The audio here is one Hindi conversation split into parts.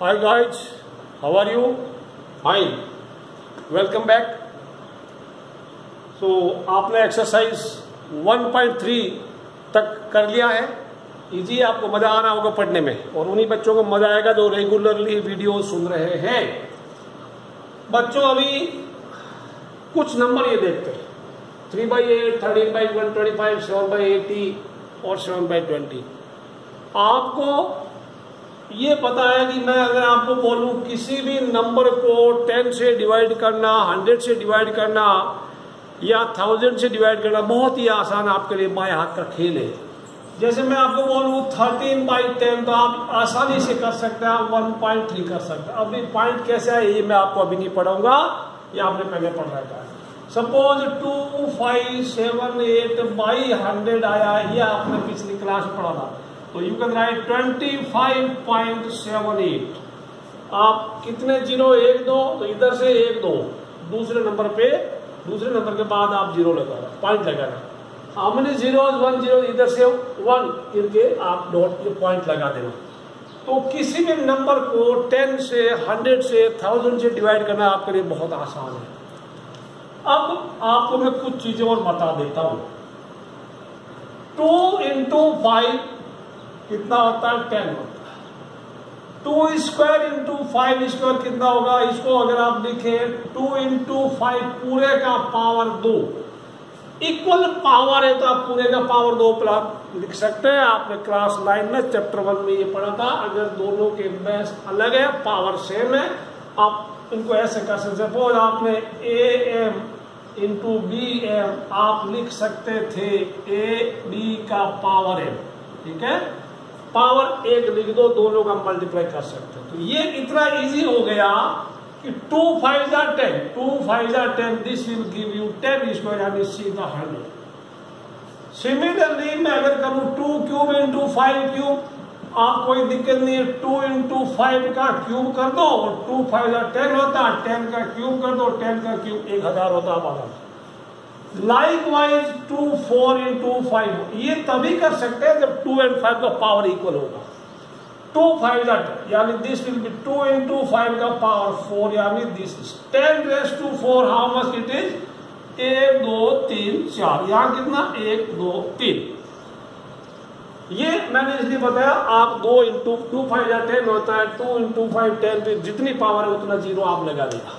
Hi guys, how are you? Fine. Welcome back. So आपने एक्सरसाइज 1.3 तक कर लिया है. इजी, आपको मजा आ रहा होगा पढ़ने में, और उन्हीं बच्चों को मजा आएगा जो रेगुलरली वीडियो सुन रहे हैं. बच्चों अभी कुछ नंबर ये देखते हैं, 3/8, 13/125, 7/80 और 7/20. आपको ये पता है कि मैं अगर आपको बोलूं किसी भी नंबर को 10 से डिवाइड करना, 100 से डिवाइड करना या 1000 से डिवाइड करना बहुत ही आसान आपके लिए बाएं हाथ का खेल है. जैसे मैं आपको बोलूं 13/10 तो आप आसानी से कर सकते हैं, आप 1.3 कर सकते हैं. अभी पॉइंट कैसे है ये मैं आपको अभी नहीं पढ़ाऊंगा, ये आपने पहले पढ़ रखा है. सपोज 2578/100 आया, ये आपने पिछली क्लास में पढ़ा था. तो यू कैन राइट 25.78. आप कितने जीरो, 1 2, तो इधर से 1 2, दूसरे नंबर के बाद आप जीरो लगाना, पॉइंट लगाना. हाउ मेनी जीरोज, 1 0, इधर से 1 करके आप डॉट के पॉइंट लगा देना. तो किसी भी नंबर को 10 से, 100 से, 1000 से डिवाइड करना आपके लिए बहुत आसान है. अब आपको मैं कुछ चीजें और बता देता हूं. 2 × 5 कितना होता है? 10 होता है. 2² × 5² कितना होगा? इसको अगर आप लिखें 2 × 5 पूरे का पावर 2 इक्वल पावर है, तो आप पूरे का पावर 2 लिख सकते हैं. आपने क्लास 9 में चैप्टर 1 में ये पढ़ा था. अगर दोनों के बेस अलग है, पावर सेम है, आप इनको ऐसे कर सकते. सपोज आपने AM × BM आप लिख सकते थे AB का पावर M. ठीक है, पावर 1 लिख दो, दोनों का मल्टीप्लाई कर सकते हैं. तो ये इतना इजी हो गया कि 2 5 10, 2 5 10, दिस विल गिव यू 10² यानी सीधा 100. सिमिलरली मैं अगर करूं 2³ × 5³ आप कोई दिक्कत नहीं है. 2 × 5 का क्यूब कर दो, और 2 5 10 होता है, 10 का क्यूब कर दो, 10 का क्यूब 1000 होता है. लाइकवाइज 2 4 × 5 ये तभी कर सकते हैं जब 2 और 5 का पावर इक्वल होगा. 2 5 यानी दिस विल बी 2 × 5 का पावर 4 यानी this 10⁴. How much it is? 1 2 3 4. यहां कितना? 1 2 3. ये मैंने इसलिए बताया. आप 2 × 2 5 10 होता है, 2 × 5 10 पे जितनी पावर है उतना जीरो आप लगा देगा.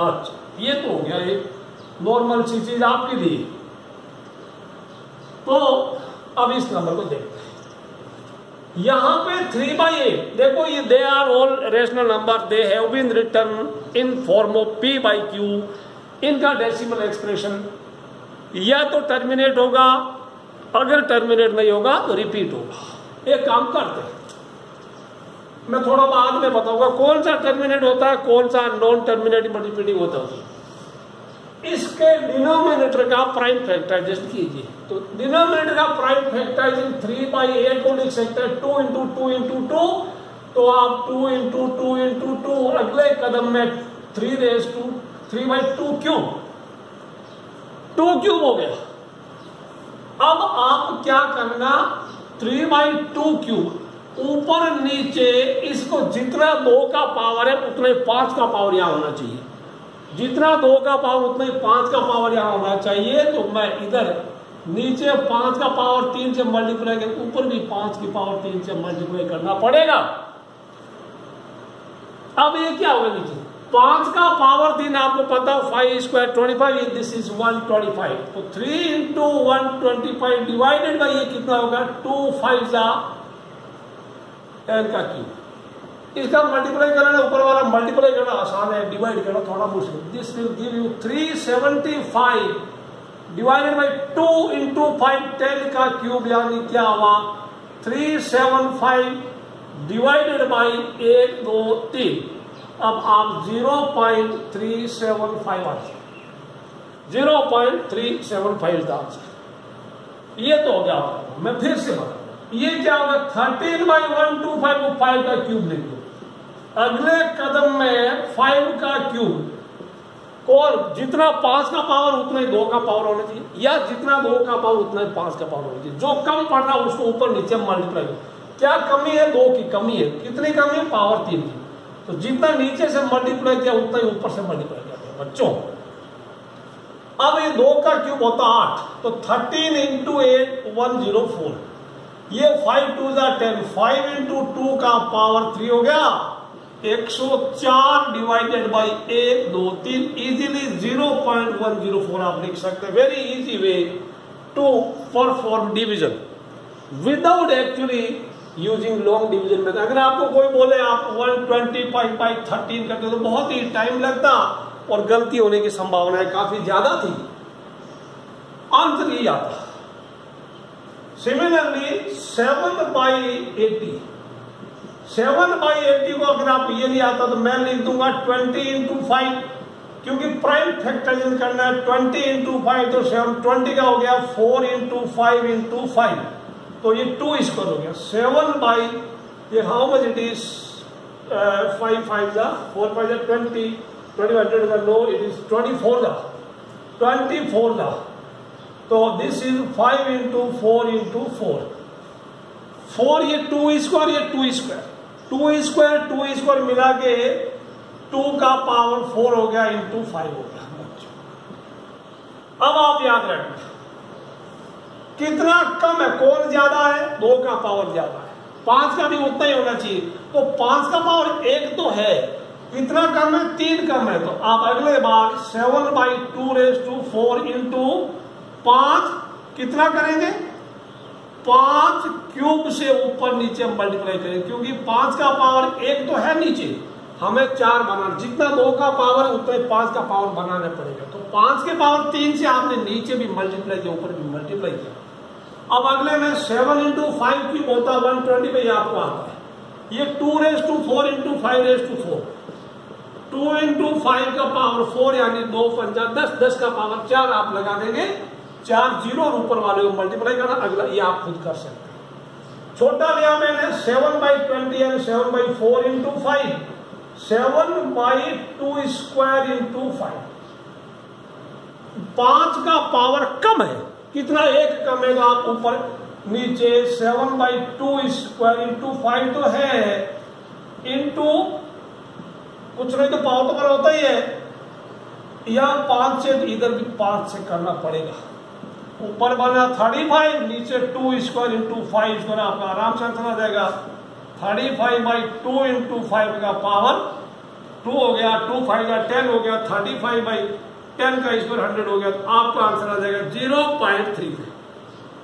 अच्छा, ये तो हो गया एक नॉर्मल सी चीज आपके लिए. तो अब इस नंबर को देखते हैं. यहां पे 3/8 देखो, ये they are all rational number, they have been written in form of P/Q. इनका डेसिमल एक्सप्रेशन या तो टर्मिनेट होगा, अगर टर्मिनेट नहीं होगा तो रिपीट होगा. एक काम करते हैं, मैं थोड़ा बाद में बताऊंगा कौन सा टर्मिनेट होता है, कौन सा नॉन टर्मिनेटिंग रिपीटिंग होता है. इसके डिनोमिनेटर का प्राइम फैक्टराइजेशन कीजिए. तो डिनोमिनेटर का प्राइम फैक्टराइजेशन 3/8 को लिख सकते हैं 2 × 2 × 2. तो आप 2 × 2 × 2 अगले कदम में 3/2 क्यूब, 2 क्यूब हो गया. अब आप क्या करना, 3/2 क्यूब ऊपर नीचे इसको जितना 2 का पावर है उतना 5 का पावर यहां होना चाहिए. जितना 2 का पावर उतना ही 5 का पावर यहां होना चाहिए. तो मैं इधर नीचे 5 का पावर 3 से मल्टीप्लाई कर, ऊपर भी 5 की पावर 3 से मल्टीप्लाई करना पड़ेगा. अब ये क्या होगा, नीचे 5 का पावर 3 आपको पता, 5² 25, दिस इज 125. तो 3 × 125 डिवाइडेड बाई ये कितना होगा? 2 5 10 का क्यूब. इसका मल्टीप्लाई करना, ऊपर वाला मल्टीप्लाई करना आसान है, डिवाइड करना थोड़ा मुश्किल. This will give you 375 divided by 2 × 5 10 का क्यूब यानी क्या हुआ? 375 डिवाइडेड बाई 1 2 3. अब आप 0.375 आंसर, 0.375 का आंसर. ये तो हो गया. मैं फिर से बताऊं, ये क्या होगा? 13/125 को 5 का क्यूब लिख दो. अगले कदम में 5 का क्यूब, और जितना 5 का पावर उतना ही 2 का पावर होना चाहिए, या जितना 2 का पावर उतना ही 5 का पावर होना चाहिए. जो कम पड़ रहा है उसको ऊपर नीचे मल्टीप्लाई. क्या कमी है? 2 की कमी है। कितनी कमी है? पावर 3 की। तो जितना नीचे से मल्टीप्लाई किया उतना ही ऊपर से मल्टीप्लाई किया बच्चों। अब ये 2 का क्यूब होता 8, तो 13 इंटू 8 104। ये 5 2 10, 5 इंटू 2 का पावर 3 हो गया 104 डिवाइडेड बाई 1 2 3। इजीली 0.104 आप लिख सकते हैं। Very easy way to perform division without actually using long division में। अगर आपको कोई बोले आप 125 बाई 13 करते तो बहुत ही टाइम लगता और गलती होने की संभावना काफी ज्यादा थी। आंसर यही आता। सिमिलरली 7 बाई 80, 7 बाई 80 को अगर आप ये नहीं आता तो मैं लिख दूंगा 20 इंटू 5, क्योंकि प्राइम फैक्टराइजेशन करना है। 20 इंटू 5 तो 20 का हो गया 4 इंटू 5 इंटू 5, तो ये 2 स्क्वायर हो गया। 7 बाई ये हाउ मच इट इज 5 5 जा 4 5 जा 20 100 का नो इट इज 24 जा 24 जा। तो दिस इज 5 इंटू 4 इंटू 4 ये 2 स्क्वायर ये 2 स्क्वायर 2 स्क्वायर 2 स्क्वायर मिला के 2 का पावर 4 हो गया इंटू 5 हो गया। अब आप याद रखना कितना कम है, कौन ज्यादा है? 2 का पावर ज्यादा है। 5 का भी उतना ही होना चाहिए। तो 5 का पावर 1 तो है, कितना कम है? 3 कम है। तो आप अगले बार 7 बाई 2 रेज़ टू 4 इंटू 5 कितना करेंगे? 5 क्यूब से ऊपर नीचे मल्टीप्लाई करेंगे, क्योंकि 5 का पावर 1 तो है नीचे, हमें 4 बनाना। जितना 2 का पावर उतना 5 का पावर बनाना पड़ेगा। तो 5 के पावर 3 से आपने नीचे भी मल्टीप्लाई किया, ऊपर भी मल्टीप्लाई किया। अब अगले में 7 इंटू 5 क्यूब होता 120 पे आपको आता है। ये 2 raise to 4 into 5 raise to 4, 2 into 5 का पावर 4 यानी 2 पंजा 10, 10 का पावर 4 आप लगा देंगे। 4 जीरो और ऊपर वाले को मल्टीप्लाई करना। अगला ये आप खुद कर सकते हैं। छोटा लिया मैंने 7 बाई 20 यानी 7 by 4 into 5, 7 by 2 square into 5। 5 का पावर कम है, कितना? 1 कम है। तो आप ऊपर नीचे 7 बाई 2 स्क्वायर इंटू 5 तो है, इंटू कुछ नहीं तो पावर तो पर होता ही है, या 5 से इधर भी 5 से करना पड़ेगा। ऊपर बना 35, नीचे 2 स्क्वायर इंटू 5 स्क्वायर, आपका आराम से आंसर आ जाएगा। 35 बाई 2 इंटू 5 का पावर 2 हो गया, 2 5 का 10 हो गया, 35 बाई 10 का स्क्वायर 100 हो गया। तो आपका आंसर आ जाएगा 0.3।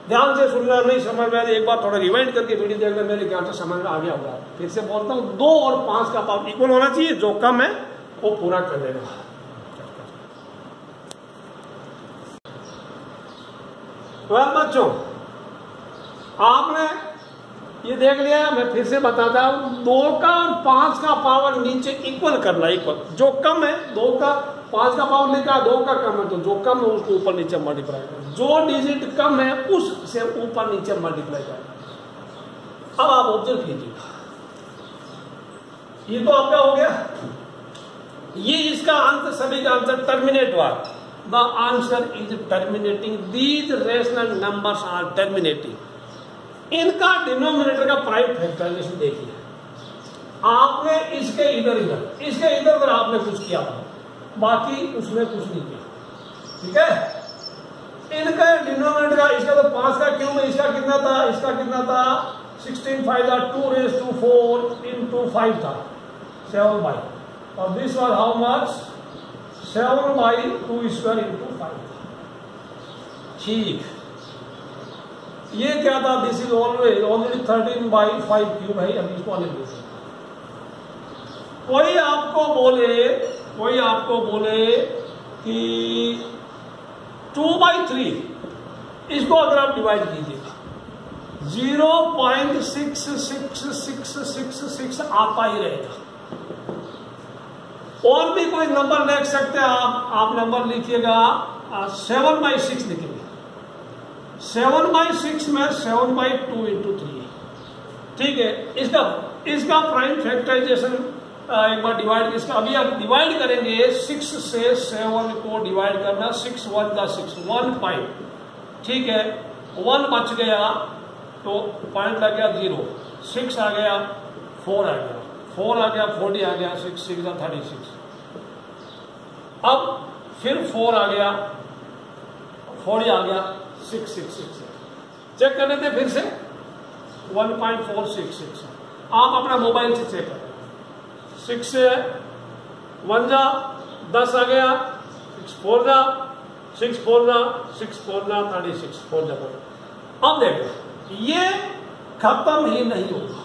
ध्यान से सुनना, नहीं समझ में आए एक बार थोड़ा रिवाइंड करके वीडियो देखना, मेरे ख्याल से समझ में आ गया होगा। फिर से बोलता हूँ 2 और 5 का पावर इक्वल होना चाहिए, जो कम है वो पूरा कर लेगा। बच्चों आपने ये देख लिया, मैं फिर से बताता हूं 2 का और 5 का पावर नीचे इक्वल करना, इक्वल। जो कम है 2 का 5 का पावर लिखा, 2 का कम है तो जो कम है उसको ऊपर नीचे मल्टीप्लाई करना, जो डिजिट कम है उससे ऊपर नीचे मल्टीप्लाई करना। अब आप ऑब्जर्व कीजिएगा, ये तो आपका हो गया, ये इसका आंसर, सभी का आंसर टर्मिनेट हुआ। The answer is terminating, these rational numbers are terminating. इनका डिनोमिनेटर का प्राइम फैक्टराइजेशन देखिए, आपने इसके इधर इधर इसके इधर उधर आपने कुछ किया, बाकी उसने कुछ नहीं किया, ठीक है। इनका डिनोमिनेटर का, इसका तो 5 का क्यूब है, इसका कितना था, इसका कितना था 16 5 था, 2 रेज़ टू 4 इंटू 5 था 7 बाई, और this was how much 7 by 2 square into 5। ठीक, ये क्या था, this is already 13 by 5 cube है, अभी इसको अलग देखें। कोई आपको बोले कि 2 बाई 3, इसको अगर आप डिवाइड कीजिएगा 0.6666 आता ही रहेगा। और भी कोई नंबर लिख सकते हैं आप नंबर लिखिएगा 7 बाई 6 लिखेंगे। 7 बाई 6 में 7 बाई 2 इंटू 3, ठीक है। इसका प्राइम फैक्टराइजेशन एक बार डिवाइड, इसका अभी आप डिवाइड करेंगे 6 से 7 को डिवाइड करना, 6 1 का 6 1 5, ठीक है। 1 बच गया तो पॉइंट लग गया 0, 6 आ गया, 4 आ गया, 4 आ गया, 40 आ गया, 6 6 36। अब फिर 4 आ गया, 40 आ गया, 6 6 6। चेक कर लेते फिर से 1.466। आप अपना मोबाइल से चेक करें। 6 से 1 जा 10 आ गया, 6 4 जा 6 4 जा 6 4 जा 36 4 जा 4। अब देखो ये खत्म ही नहीं होगा,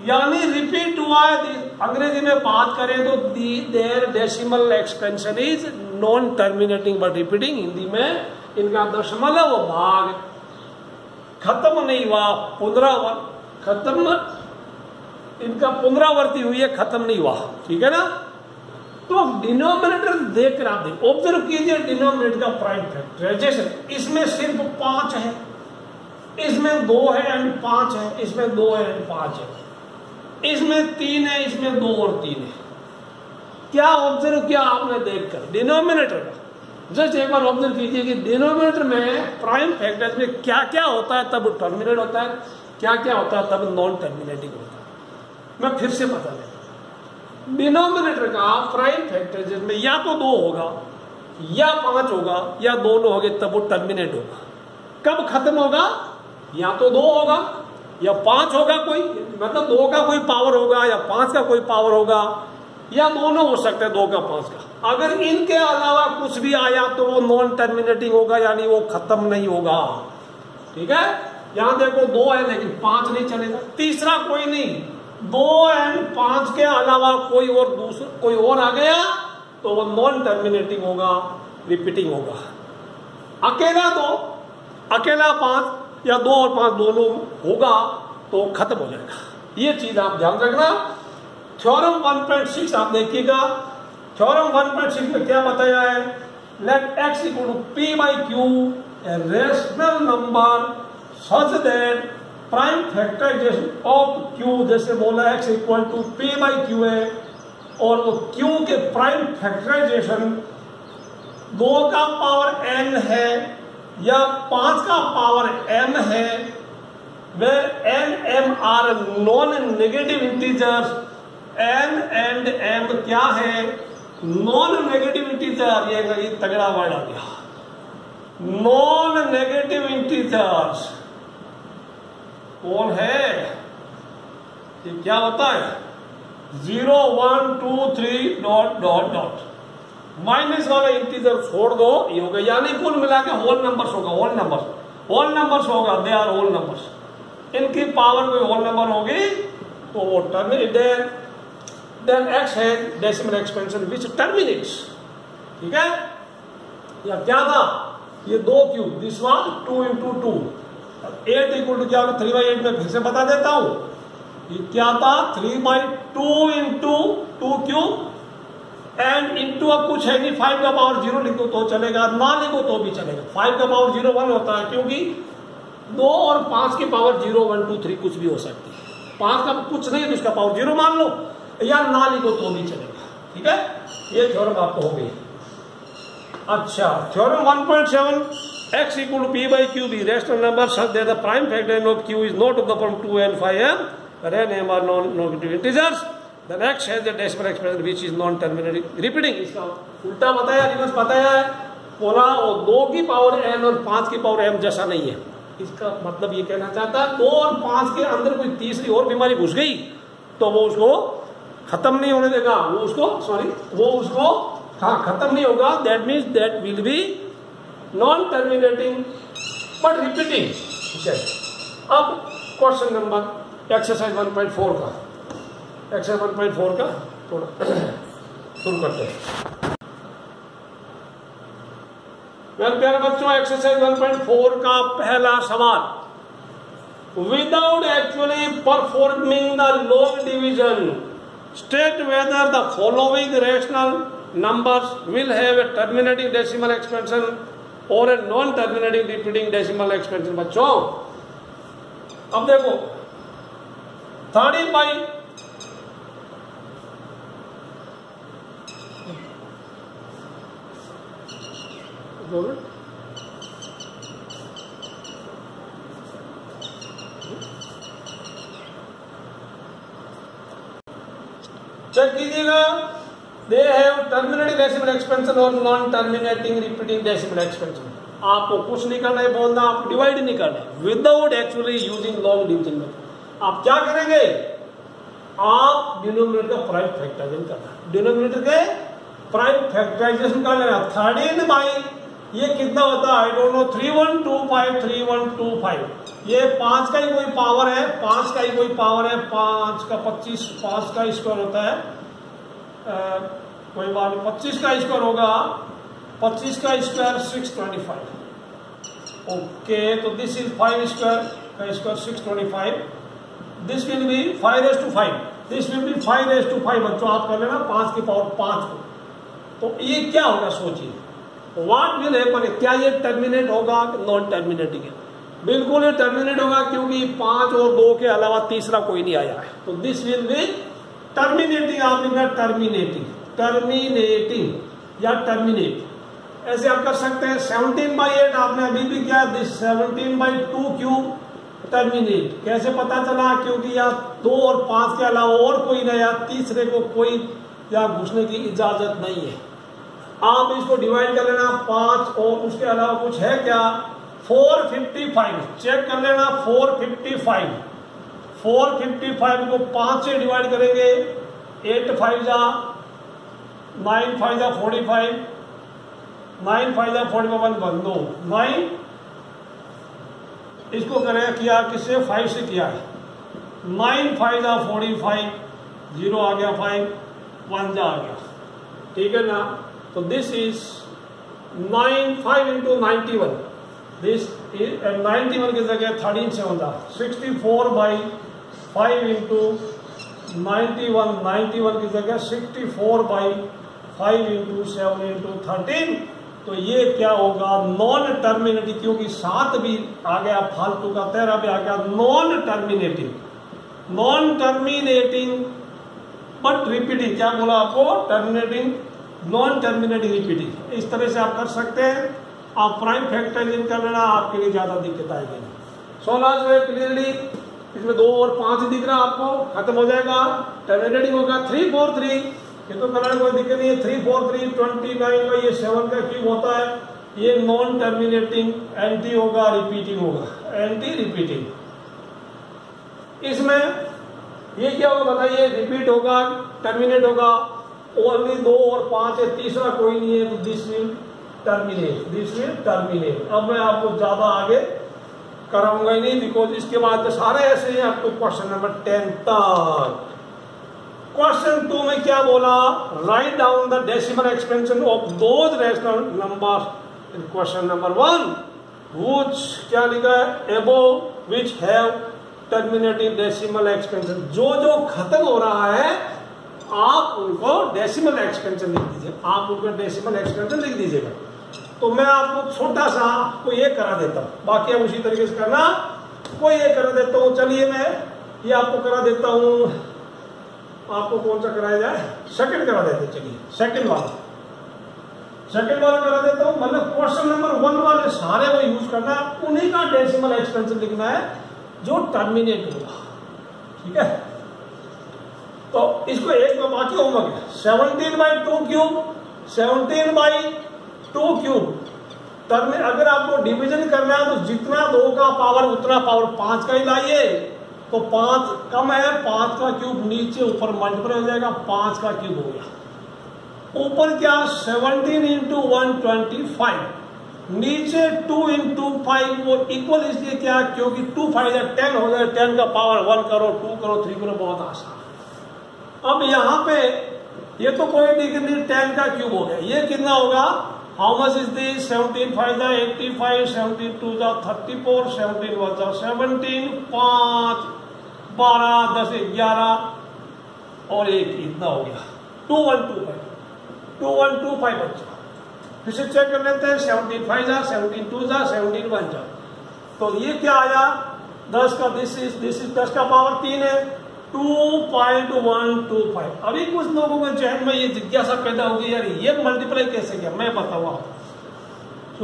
यानी रिपीट हुआ है। अंग्रेजी में बात करें तो their decimal expansion is non terminating but repeating. Hindi में इनका दशमलव भाग खत्म नहीं हुआ, खत्म, इनका पुनरावृत्ति हुई है, खत्म नहीं हुआ। ठीक है ना। तो डिनोमिनेटर देख कर आप देखिए, ऑब्जर्व कीजिए डिनोमिनेटर का प्राइम फैक्टराइजेशन। इसमें सिर्फ 5 है, इसमें 2 है एंड 5 है, इसमें 2 है एंड 5 है, इसमें 3 है, इसमें 2 और 3 है। क्या ऑब्जर्व किया आपने देखकर डिनोमिनेटर का? जस्ट एक बार ऑब्जर्व कीजिए कि डिनोमिनेटर में प्राइम फैक्टर्स में क्या क्या होता है तब टर्मिनेट होता है, क्या क्या होता है तब नॉन टर्मिनेटिंग होता है। मैं फिर से बता देता, डिनोमिनेटर का प्राइम फैक्टर्स में या तो 2 होगा या 5 होगा या दोनों होंगे तब वो टर्मिनेट होगा। कब खत्म होगा? या तो 2 होगा या 5 होगा, कोई मतलब 2 का कोई पावर होगा या 5 का कोई पावर होगा, या दोनों हो सकते हैं 2 का 5 का। अगर इनके अलावा कुछ भी आया तो वो नॉन टर्मिनेटिंग होगा, यानी वो खत्म नहीं होगा। ठीक है। यहां देखो 2 है लेकिन 5 नहीं चलेगा। तीसरा कोई नहीं, 2 एंड 5 के अलावा कोई और आ गया तो वो नॉन टर्मिनेटिंग होगा, रिपीटिंग होगा। अकेला 2, अकेला 5 या 2 और 5 दोनों होगा तो खत्म हो जाएगा। ये चीज आप ध्यान रखना। थ्योरम 1.6 आप देखिएगा। थ्योरम 1.6 में क्या बताया है? Let x equal to p by q a rational number such that prime factorisation of q, जैसे बोला x equal to p by q है और वो q के प्राइम फैक्टराइजेशन 2 का पावर n है या 5 का पावर m है, where n m are non negative integers. n and m क्या है? Non negative integer. ये तगड़ा वर्ड आ गया, नॉन नेगेटिव इंटीजर्स। कौन है? ये क्या होता है? 0 1 2 3 डॉट डॉट डॉट। माइनस वाला इंटीजर छोड़ दो, ये होगा, यानी कुल मिला के होल नंबर्स होगा। होल नंबर्स होगा, दे आर होल नंबर्स। इनकी पावर कोई होल नंबर होगी तो वो टर्मिनेट। देन x है डेसिमल एक्सपेंशन विच टर्मिनेट्स। ठीक है। या क्या था? ये 2 cube, this was 2 into 2। 8 equal to क्या होगा? 3/8 में फिर से बता देता हूं। ये क्या था? 3/2 into 2 क्यूब एंड इंटू, अब कुछ है नहीं, 5 का पावर 0 लिखो तो चलेगा, ना लिखो तो भी चलेगा। 5 का पावर 0 1 होता है, क्योंकि 2 और 5 की पावर 0 1 2 3 कुछ भी हो सकती है। 5 का कुछ नहीं है तो इसका पावर 0 मान लो, या ना लिखो तो भी चलेगा। ठीक है। ये थ्योरम आपको हो गई। अच्छा, theorem 1.7 x equal to p by q be rational number such that the prime factor of q is not of the form 2 and 5m where m are non-negative integers, then x has the decimal expression which is non-terminating repeating। इसका उल्टा बताया, रिवर्स बताया है। बोला वो 2 की पावर n और 5 की पावर m जैसा नहीं है। इसका मतलब ये कहना चाहता है 2 और 5 के अंदर कोई तीसरी और बीमारी घुस गई तो वो उसको खत्म नहीं होने देगा, वो उसको खत्म नहीं होगा। That means that will be non terminating but repeating. ठीक है। अब क्वेश्चन नंबर एक्सरसाइज 1.4 का, एक्सरसाइज 1.4 का थोड़ा शुरू करते हैं। मेरे प्यारे बच्चों, एक्सरसाइज 1.4 का पहला सवाल, without actually performing the log division state whether the following rational numbers will have a terminating decimal expansion or a non-terminating repeating decimal expansion। बच्चों अब देखो 30 बाई चेक कीजिएगा, they have terminating decimal expansion और non terminating repeating decimal expansion. आपको कुछ नहीं करना है, बोलना आपको डिवाइड नहीं करना है without actually using long division method. आप क्या करेंगे, आप डिनोमिनेटर का प्राइम फैक्टराइजेशन करना है, डिनोमिनेटर के प्राइम फैक्टराइजेशन कर लेना। 13 बाई ये कितना होता है, आई डोंट नो, 3125 3125। ये 5 का ही कोई पावर है, 5 का ही कोई पावर है, 5 का 25, 5 का स्क्वायर होता है, कोई बात नहीं, 25 का स्क्वायर होगा, 25 का स्क्वायर 625। ओके, तो दिस इज 5 स्क्वायर का square 625, this will be 5⁵5, this will be 5⁵5। बच्चों आप कर लेना 5 की पावर 5 को। तो ये क्या होगा सोचिए, व्हाट विल हैपन, क्या ये टर्मिनेट होगा, नॉन टर्मिनेटिंग है, बिल्कुल ये टर्मिनेट होगा क्योंकि 5 और 2 के अलावा तीसरा कोई नहीं आया है। तो दिस विल बी टर्मिनेटिंग, आप लिखना टर्मिनेटिंग, टर्मिनेटिंग या टर्मिनेट, ऐसे आप कर सकते हैं। 17/8 आपने अभी भी किया, दिस 17/2 क्यूब टर्मिनेट। कैसे पता चला, क्योंकि यहाँ 2 और 5 के अलावा और कोई नहीं, या तीसरे को कोई या घुसने की इजाजत नहीं है। आप इसको डिवाइड कर लेना, 5 और उसके अलावा कुछ है क्या, 455, चेक कर लेना 455, 455 को 5 से डिवाइड करेंगे, 8 5 जा 9 5 जा 45, 9 5 जा 41 1 2 9, इसको करेगा किया किससे, 5 से किया है, 9 5 जा 45, 0 आ गया, 5 1 जा आ गया, ठीक है ना। तो this is 5 into 91, this is 91 की जगह 13 से होता 64/5 into 91, 91 की जगह 64/5 into 7 into 13। तो ये क्या होगा, नॉन टर्मिनेटिंग, क्योंकि 7 भी आ गया फालतू का, 13 भी आ गया, non terminating, non terminating but repeating. क्या बोला आपको, टर्मिनेटिंग, नॉन टर्मिनेटिंग रिपीटिंग। इस तरह से आप कर सकते हैं। आप प्राइम फैक्टराइजेशन कर लेना, आपके लिए ज्यादा दिक्कत आएगी। सोलह जो है क्लियरली, इसमें 2 और 5 दिख रहा आपको, खत्म हो जाएगा, टर्मिनेटिंग होगा 3 4 3, ये तो करने कोई दिक्कत नहीं है, 3 4 3 29 का ये 7 का क्यूब होता है, ये नॉन टर्मिनेटिंग एंटी होगा, रिपीटिंग होगा, एंटी रिपीटिंग। इसमें ये क्या होगा बताइए, रिपीट होगा, टर्मिनेट होगा, ओनली 2 और 5 है, तीसरा कोई नहीं है, तो this will terminate, this will terminate. अब मैं आपको ज्यादा आगे कराऊंगा ही नहीं, बिकॉज इसके बाद तो सारे ऐसे हैं आपको क्वेश्चन नंबर 10 तक। क्वेश्चन 2 में क्या बोला, write down the decimal expansion of those rational numbers in question number 1 which, क्या लिखा है, above which have terminating decimal expansion. जो जो खत्म हो रहा है आप उनको डेसिमल एक्सपेंशन लिख दीजिए, आप उनको डेसिमल एक्सपेंशन लिख दीजिएगा। तो मैं आपको छोटा सा कोई ये करा देता हूं, बाकी आप उसी तरीके से करना, कोई ये करा देता हूं। चलिए मैं ये आपको करा देता हूं, आपको कौन सा कराया जाए, सेकंड करा देते, चलिए सेकंड वाला करा देता हूं। मतलब क्वेश्चन नंबर 1 वाले सारे वो यूज करना, उन्हीं का डेसिमल एक्सपेंशन लिखना है जो टर्मिनेट होगा, ठीक है। तो इसको एक में बाकी होगा 17/2 क्यूब, 17/2 क्यूब। अगर आपको डिवीजन करना है तो जितना 2 का पावर उतना पावर 5 का ही लाइए, तो 5 कम है, 5 का क्यूब नीचे ऊपर मल्टीप्लाई हो जाएगा, 5 का क्यूब हो गया। ऊपर क्या 17 into 125, नीचे 2 into 5, वो इक्वल इसलिए क्या, क्योंकि 2 5 10 हो जाए, 10 का पावर 1 करो, 2 करो, 3 करो, बहुत आसान। अब यहां पे ये तो कोई दिक्कत नहीं, 10 का क्यूब हो गया, ये कितना होगा, हाउ मच इज दिस, 17 5 85, 17 2 34, 17 1 17, 5 12 10 11 और 1, इतना हो गया 2125 बच्चा। फिर से चेक कर लेते हैं, 17 5 17 2 17 1 जा। तो ये क्या आया, 10 का, दिस इज 10 का पावर 3 है, 2.125। अभी कुछ लोगों के जहन में ये जिज्ञासा पैदा होगी, यार ये मल्टीप्लाई कैसे किया, मैं बताऊंगा।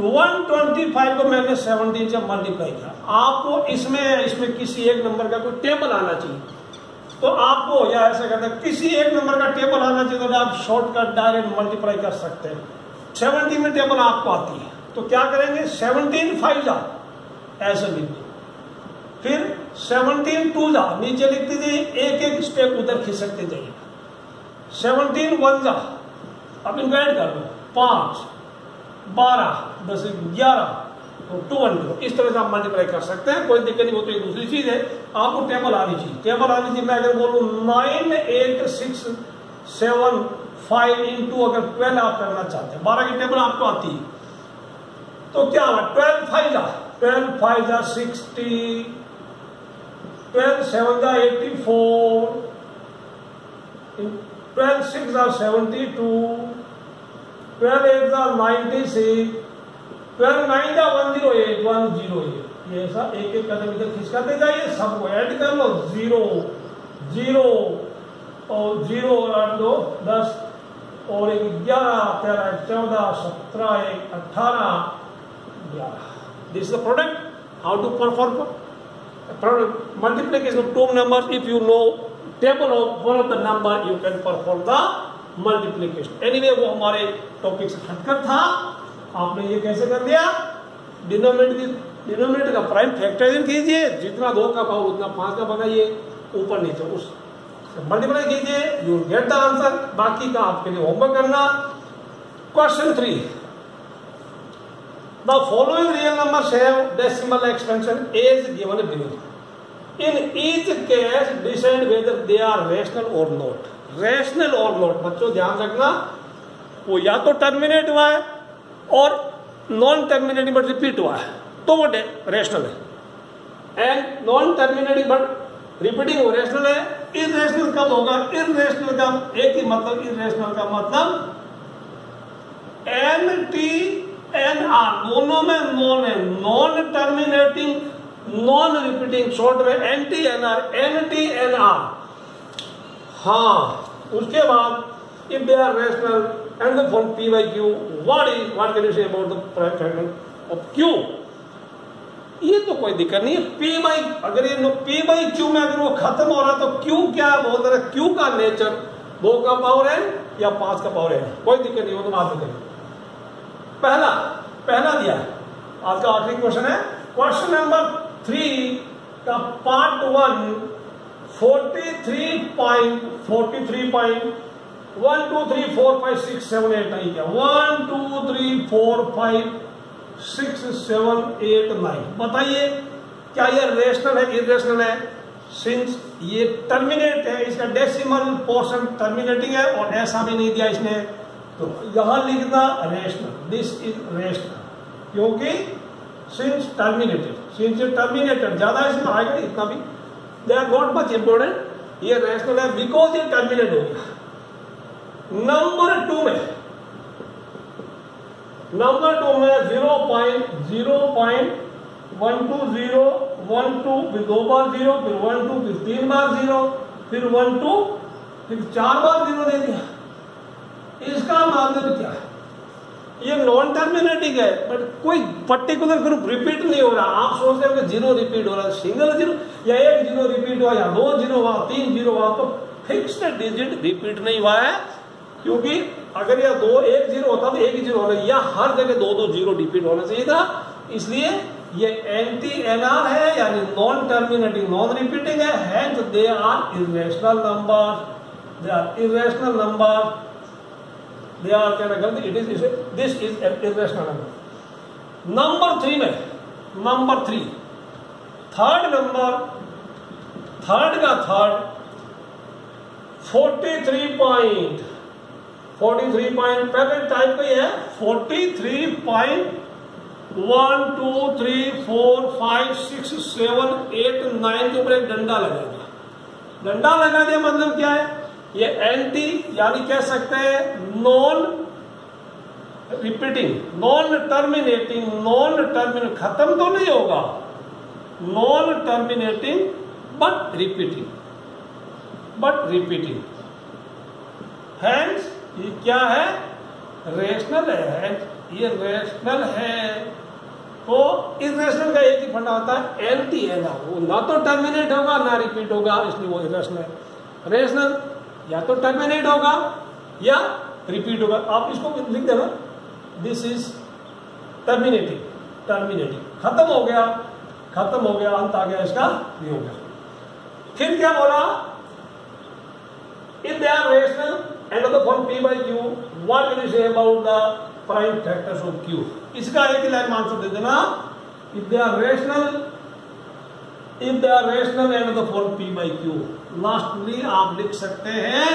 125 को मैंने 17 से मल्टीप्लाई किया। आपको इसमें किसी एक नंबर का कोई टेबल आना चाहिए, तो आपको या ऐसा करते हैं, किसी एक नंबर का टेबल आना चाहिए तो आप शॉर्टकट डायरेक्ट मल्टीप्लाई कर सकते हैं। 17 में टेबल आपको आती है तो क्या करेंगे, 17 5 जा ऐसे लिख दो, फिर 17 2 जा नीचे लिखते जाइए, एक एक स्टेप उधर खिसकते जाइए। 17 1 जा, अब इनको ऐड कर दो, 5 12 10 11 तो 2 1 इस तरह से आप मल्टीप्लाई कर सकते हैं, कोई दिक्कत नहीं होती। तो दूसरी चीज है आपको टेबल आनी चाहिए, टेबल आनी चाहिए। मैं अगर बोलूँ 9 8 6 7 5 इंटू अगर 12 आप करना चाहते हैं, 12 की टेबल आपको आती है तो क्या हुआ, 12 5 जा 12 5 जा 60, 12 7 जा 84, 12 6 जा 72, 12 8 जा 96, 12 9 जा 108 108। ये ऐसा एक एक कदम इधर खिसकाते जाइए, सबको ऐड कर लो, 0 0 और 0 और 2 10 और 11 13 14 17 18 11। This is the product. How to perform product multiplication of two numbers? If you know table of one of the number, you can perform the multiplication. Anyway, वो हमारे टॉपिक से हटकर था। आपने ये कैसे कर दिया, डिनोमिनेटर का प्राइम फैक्टराइजेशन कीजिए, जितना 2 का पावर उतना 5 का बनाइए, ऊपर नीचे उस मल्टीप्लाई कीजिए, यू गेट द आंसर। बाकी का आपके लिए होमवर्क करना। Question 3, the following real numbers have decimal expansion as given below. In each case, decide whether they are rational or not. Rational or not, बच्चों ध्यान रखना, वो या तो टर्मिनेट हुआ है और नॉन टर्मिनेटिंग बट रिपीट हुआ है तो वो रेशनल है, and non terminating but repeating वो रेशनल है। इरेशनल कब होगा, इरेशनल का एक ही मतलब, इरेशनल का मतलब एन टी एन आर दोनों में नॉन है, non terminating non repeating short में N T N R, N T N R. हाँ, उसके बाद if they are rational and the form P by Q, what can you say about the prime factor of Q. ये तो कोई दिक्कत नहीं है, पी बाई अगर ये पी बाई क्यू में अगर वो खत्म हो रहा तो क्यू क्या बोल रहा है, क्यू का नेचर 2 का पावर है या 5 का पावर है, कोई दिक्कत नहीं, वो तो बात करें। पहला दिया है, आज का आखिरी क्वेश्चन है, क्वेश्चन नंबर 3 का पार्ट 1 43.1 2 3 4 5 6 7 8 9 क्या 1 2 3 4 5 6 7 8 9 बताइए क्या ये रेशनल है, इरेशनल है? सिंस ये टर्मिनेट है, इसका डेसिमल पोर्शन टर्मिनेटिंग है और ऐसा भी नहीं दिया इसने, तो यहां लिखना रेशनल, दिस इज रेशनल, क्योंकि सिंस टर्मिनेटेड ज्यादा इसमें आएगा इतना भी, they are not much important, ये रेशनल है बिकॉज ये टर्मिनेट हो गया। नंबर 2 में 0.120 फिर 2 बार 0 फिर 1 2 फिर 3 बार 0 फिर 1 2 फिर 4 बार 0 दे दिया। इसका मतलब क्या है, ये नॉन टर्मिनेटिंग है बट कोई पर्टिकुलर ग्रुप रिपीट नहीं हो रहा। आप सोचते हो कि 0 रिपीट हो रहा है, सिंगल 0 या 1 0 रिपीट हुआ या 2 0 हुआ 3 0 हुआ, तो फिक्स्ड डिजिट रिपीट नहीं हुआ है, क्योंकि अगर यह 2 1 0 होता तो 1 0 होना, या हर जगह 2 2 0 रिपीट होना चाहिए था। इसलिए ये एंटी एनआर है, यानी नॉन टर्मिनेटिंग नॉन रिपीटिंग है, hence they are irrational number, they are irrational number, they are क्या गलत, it is this is irrational number. Number 3 में नंबर 3 थर्ड नंबर, थर्ड का थर्ड 43 पॉइंट पहले टाइप का है 43.1 2 3 4 5 6 7 8 9 के ऊपर एक डंडा लगा दिया। डंडा लगा दिया मतलब क्या है, ये एंटी यानी कह सकते हैं नॉन रिपीटिंग नॉन टर्मिनेटिंग खत्म तो नहीं होगा, non terminating but repeating hence ये क्या है, रेशनल है, ये रेशनल है। तो इरेशनल का एक ही फंडा होता है एंटी एनआर, वो ना तो टर्मिनेट होगा ना रिपीट होगा, इसलिए वो इरेशनल है। रेशनल या तो टर्मिनेट होगा या रिपीट होगा। आप इसको लिख देना, दिस इज टर्मिनेटिंग, टर्मिनेटिंग, खत्म हो गया, अंत आ गया इसका, ये हो गया। फिर क्या बोला, if they are rational and of the form P by Q, what can you say about the prime factors of Q? इसका एक ही लाइन में आंसर दे देना, if they are rational and of the form P by Q। Lastly आप लिख सकते हैं,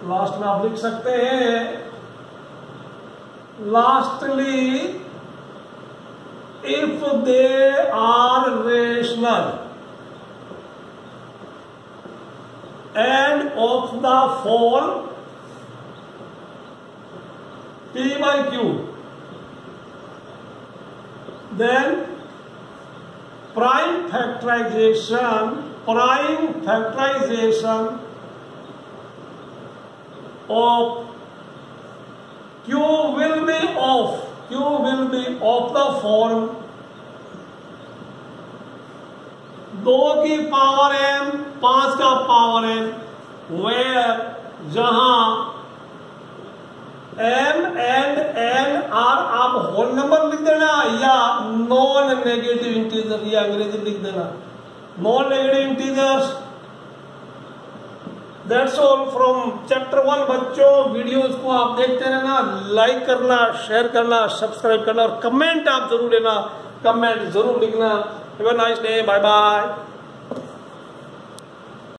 लास्ट में आप लिख सकते हैं, lastly if they are rational and of the form P by Q, then prime factorization of Q will be of the form 2 की पावर m 5 का पावर n, where जहां m and n आर आप होल नंबर लिख देना या नॉन नेगेटिव इंटीजर, ये अंग्रेजी लिख देना, non negative integers. That's all from chapter 1। बच्चों वीडियोस को आप देखते रहना, लाइक करना, शेयर करना, सब्सक्राइब करना और कमेंट आप जरूर लेना, कमेंट जरूर लिखना। Have a nice day, bye bye.